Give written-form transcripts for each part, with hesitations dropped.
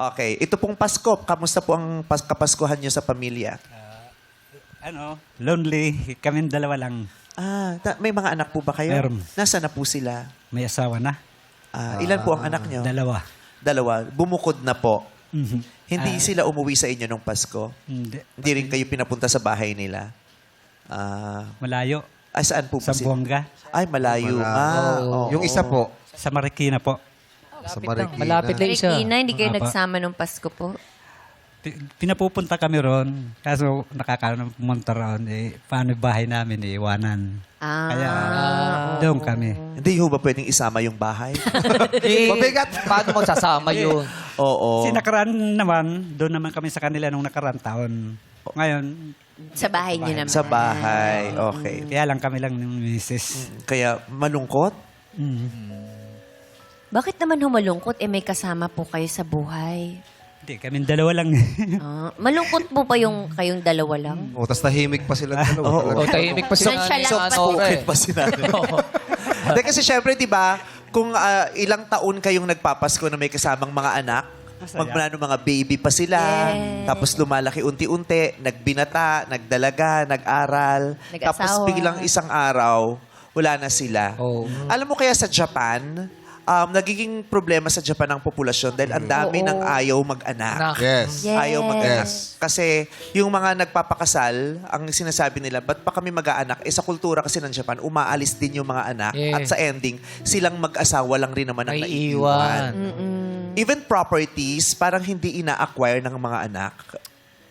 Okay. Ito pong Pasko, kamusta po ang kapaskuhan niyo sa pamilya? Lonely. Kaming dalawa lang. May mga anak po ba kayo? Meron. Nasaan na po sila? May asawa na. Ilan po ang anak niyo? Dalawa. Dalawa. Bumukod na po. Mhm. Hindi sila umuwi sa inyo nung Pasko? Hindi. Hindi rin kayo pinapunta sa bahay nila? Malayo. Saan po Sa ba sila? Buanga. Ay, malayo. Oo. Yung isa po, Sa Marikina po. sa Marikina. Malapit lang siya. Marikina, hindi kayo Apa. nagsama nung Pasko po. Pinapupunta kami ron. Kaso nakakaroon pumunta ron. Paano yung bahay namin? Iwanan. Kaya doon kami. Hindi ho ba pwedeng isama yung bahay? Mabigat. Paano magsasama yun? Oo. Kasi nakaraan naman, doon naman kami sa kanila nung nakaraan taon. Ngayon, Sa bahay niyo naman. Sa bahay. Okay. kaya lang kami lang ng misis. Kaya malungkot? Bakit naman humalungkot? May kasama po kayo sa buhay. Hindi, kaming dalawa lang. Malungkot po pa yung kayong dalawa lang? O, tas tahimik pa sila dalawa. O, tahimik pa sila. Siya lang Soft pa- spoken pa sila. Hindi kasi syempre, di ba, kung ilang taon kayong nagpapasko na may kasamang mga anak, Masaya. magmula nung mga baby pa sila, Yes. tapos lumalaki unti-unti, nagbinata, nagdalaga, nag-aral, Nag-asawa. tapos biglang isang araw, wala na sila. Oh. Alam mo kaya sa Japan, nagiging problema sa Japan ang populasyon dahil ang dami Oo. ng ayaw mag-anak. Anak. Yes. Yes. Ayaw mag-anak. Yes. Kasi yung mga nagpapakasal, ang sinasabi nila, ba't pa kami mag-aanak? Sa kultura kasi ng Japan, umaalis din yung mga anak. Yes. At sa ending, silang mag-asawa lang rin naman ang May naiiwan. iwan. Even properties, parang hindi ina-acquire ng mga anak.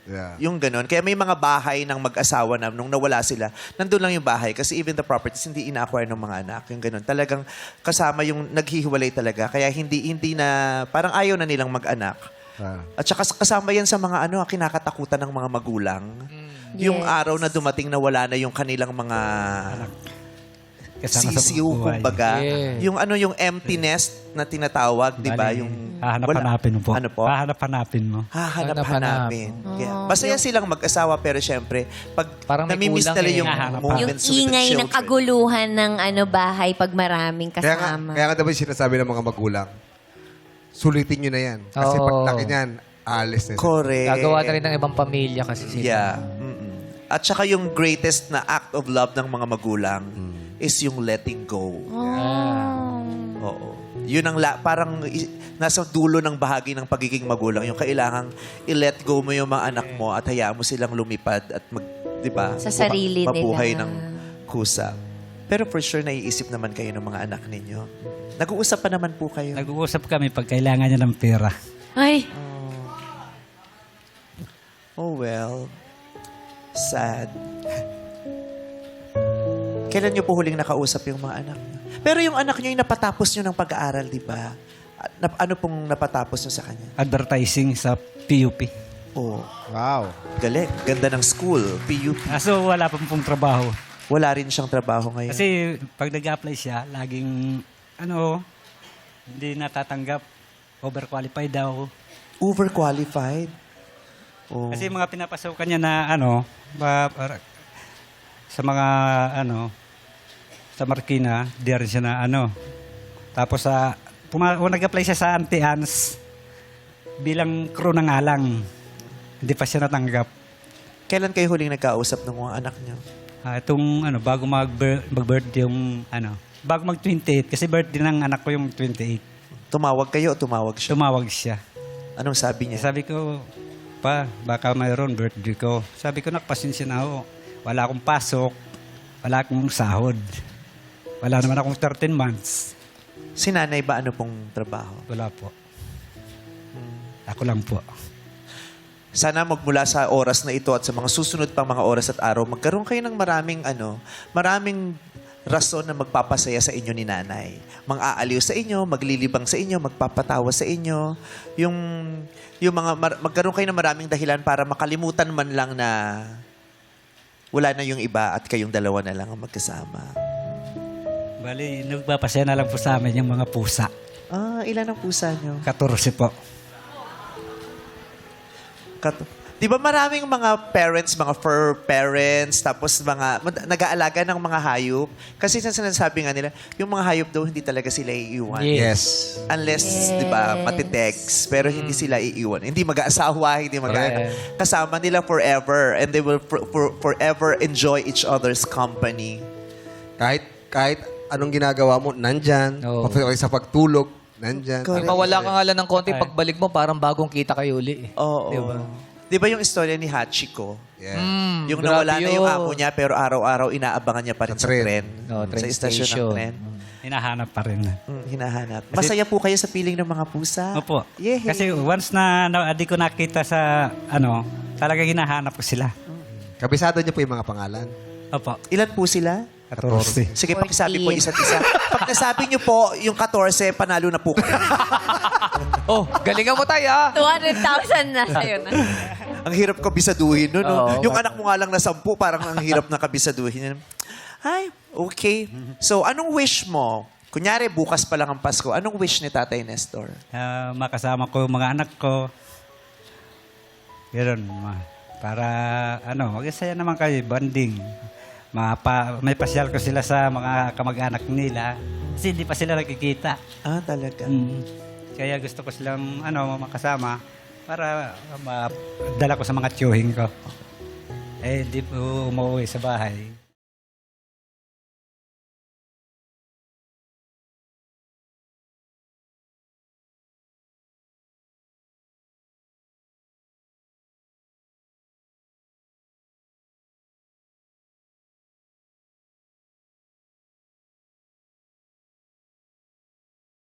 Yeah. Yung ganun. Kaya may mga bahay ng mag-asawa na nung nawala sila, nandun lang yung bahay. Kasi even the properties, hindi ina-acquire ng mga anak. Yung ganun. Talagang kasama yung naghihiwalay talaga. Kaya hindi na, parang ayaw na nilang mag-anak. At saka kasama yan sa mga kinakatakutan ng mga magulang. Yung Yes. araw na dumating na wala na yung kanilang mga Kasama sa sisiw, buhay. kumbaga. Yeah. Yung empty nest na tinatawag, di ba? Bali, Yung hahanap-hanapin mo po. Ano po? Hahanap-hanapin mo. Hahanap-hanapin. Yeah. Masaya silang mag-asawa pero syempre, pag Parang may namimiss kulang nila eh. yung Hahanap. Yung moments with the ingay ng children. kaguluhan ng bahay pag maraming Kaya nga, kasama. kaya nga dapat sinasabi ng mga magulang, sulitin nyo na yan. Kasi Oo. pag laki niyan, alis na. Correct. Gagawa na rin ng ibang pamilya kasi sila. Yeah. At saka yung greatest na act of love ng mga magulang is yung letting go. Oo. Yun ang parang nasa dulo ng bahagi ng pagiging magulang. Yung kailangang i-let go mo yung mga anak mo at hayaan mo silang lumipad at di ba? Sa sarili mabuhay nila. ng kusa. Pero for sure, naiisip naman kayo ng mga anak ninyo. Nag-uusap pa naman po kayo. Nag-uusap kami pag kailangan niya ng pera. Ay, Oh well. Sad. Kailan niyo po huling nakausap yung mga anak niyo? Pero yung anak niyo yung napatapos niyo ng pag-aaral, di ba? Ano pong napatapos niyo sa kanya? Advertising sa PUP. Oh, Wow. galing. Ganda ng school, PUP. Kaso wala pa pong trabaho. Wala rin siyang trabaho ngayon. Kasi pag nag-apply siya, laging, hindi natatanggap. Overqualified daw. Overqualified? Oh. Kasi yung mga pinapasukan niya na, sa mga, sa Marikina, di rin siya na, Tapos, kung nag-apply siya sa Auntie Anne's, bilang crew ng alang, hindi pa siya natanggap. Kailan kayo huling nagkausap ng mga anak niyo? Bago mag-birthday yung, bago mag-28, kasi birthday ng anak ko yung 28. Tumawag kayo o tumawag siya? Tumawag siya. Anong sabi niya? Sabi ko, pa, baka mayroon birthday ko. Sabi ko, nakapasensya na ako. Wala akong pasok, wala akong sahod. Wala naman akong 13 months. Si nanay ba ano pong trabaho? Wala po. Ako lang po. Sana magmula sa oras na ito at sa mga susunod pang mga oras at araw, magkaroon kayo ng maraming rason na magpapasaya sa inyo ni nanay. Mang-aaliw sa inyo, maglilibang sa inyo, magpapatawa sa inyo. Yung magkaroon kayo ng maraming dahilan para makalimutan man lang na wala na yung iba at kayong dalawa na lang ang magkasama. Bali, nagpapasaya na lang po sa amin yung mga pusa. Ilan ang pusa nyo? 14 po. Di ba maraming mga parents, mga fur parents, tapos mga nag-aalaga ng mga hayop? Kasi sinasabi nga nila, yung mga hayop daw hindi talaga sila iiwan. Yes. Unless, di ba, matitext, pero hindi sila iiwan. Hindi mag-aasawa, hindi kasama nila forever and they will forever enjoy each other's company. Kahit anong ginagawa mo, nandyan. Oo. Sa pagtulog, nandyan. Correct. Mawala ka nga lang ng konti, pagbalik mo, parang bagong kita kayo uli. Oo. Di ba? Di ba yung istorya ni Hachiko? Yeah. Yung grabe nawala na yung yun. amo niya, pero araw-araw inaabangan niya pa rin Sa sa tren. tren. Oh, train sa istasyon ng station. tren. Hinahanap pa rin. Hinahanap. Masaya po kayo sa piling ng mga pusa? Opo. Yehey. Kasi once na di ko nakita sa talaga hinahanap ko sila. Kabisado niyo po yung mga pangalan. Opo. Ilan po sila? 14. Sige, pakisabi po isa't isa. Pag nasabi niyo po yung 14, panalo na po kayo. Oh, galingan mo tayo, ah. 200,000 na sa'yo na. Ang hirap kabisaduhin, no? Oo. Yung anak mo nga lang na 10, parang ang hirap na kabisaduhin. Ay, okay. So, anong wish mo? Kunyari, bukas pa lang ang Pasko. Anong wish ni Tatay Nestor? Makasama ko yung mga anak ko. Ganun. Para, mag-isaya naman kayo, bonding. May pasyal ko sila sa mga kamag-anak nila. Kasi hindi pa sila nakikita. Ah, talaga? Kaya gusto ko silang, makasama para madala ko sa mga tiyuhin ko. Eh, hindi po umuwi sa bahay.